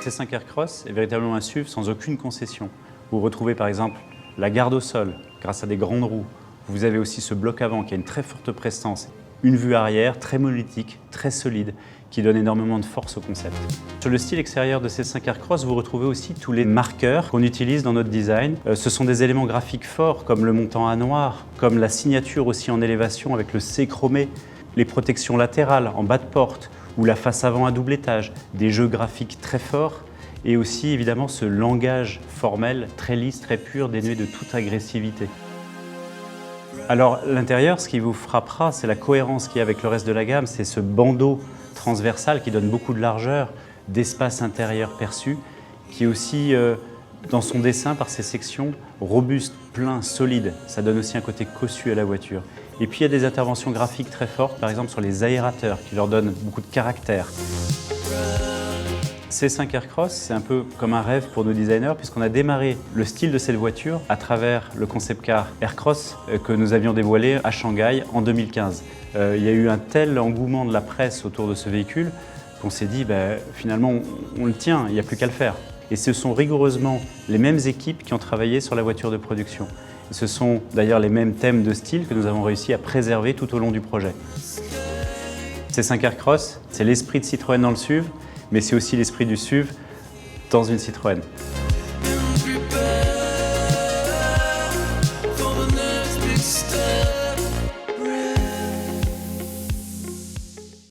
C5 Aircross est véritablement un SUV sans aucune concession. Vous retrouvez par exemple la garde au sol grâce à des grandes roues. Vous avez aussi ce bloc avant qui a une très forte prestance. Une vue arrière très monolithique, très solide, qui donne énormément de force au concept. Sur le style extérieur de C5 Aircross, vous retrouvez aussi tous les marqueurs qu'on utilise dans notre design. Ce sont des éléments graphiques forts comme le montant à noir, comme la signature aussi en élévation avec le C chromé, les protections latérales en bas de porte ou la face avant à double étage, des jeux graphiques très forts et aussi évidemment ce langage formel très lisse, très pur, dénué de toute agressivité. Alors l'intérieur, ce qui vous frappera, c'est la cohérence qu'il y a avec le reste de la gamme, c'est ce bandeau transversal qui donne beaucoup de largeur, d'espace intérieur perçu, qui est aussi dans son dessin par ses sections robuste, plein, solide. Ça donne aussi un côté cossu à la voiture. Et puis il y a des interventions graphiques très fortes, par exemple sur les aérateurs, qui leur donnent beaucoup de caractère. C5 Aircross, c'est un peu comme un rêve pour nos designers puisqu'on a démarré le style de cette voiture à travers le concept car Aircross que nous avions dévoilé à Shanghai en 2015. Il y a eu un tel engouement de la presse autour de ce véhicule qu'on s'est dit finalement on le tient, il n'y a plus qu'à le faire. Et ce sont rigoureusement les mêmes équipes qui ont travaillé sur la voiture de production. Et ce sont d'ailleurs les mêmes thèmes de style que nous avons réussi à préserver tout au long du projet. C5 Aircross, c'est l'esprit de Citroën dans le SUV, mais c'est aussi l'esprit du SUV dans une Citroën.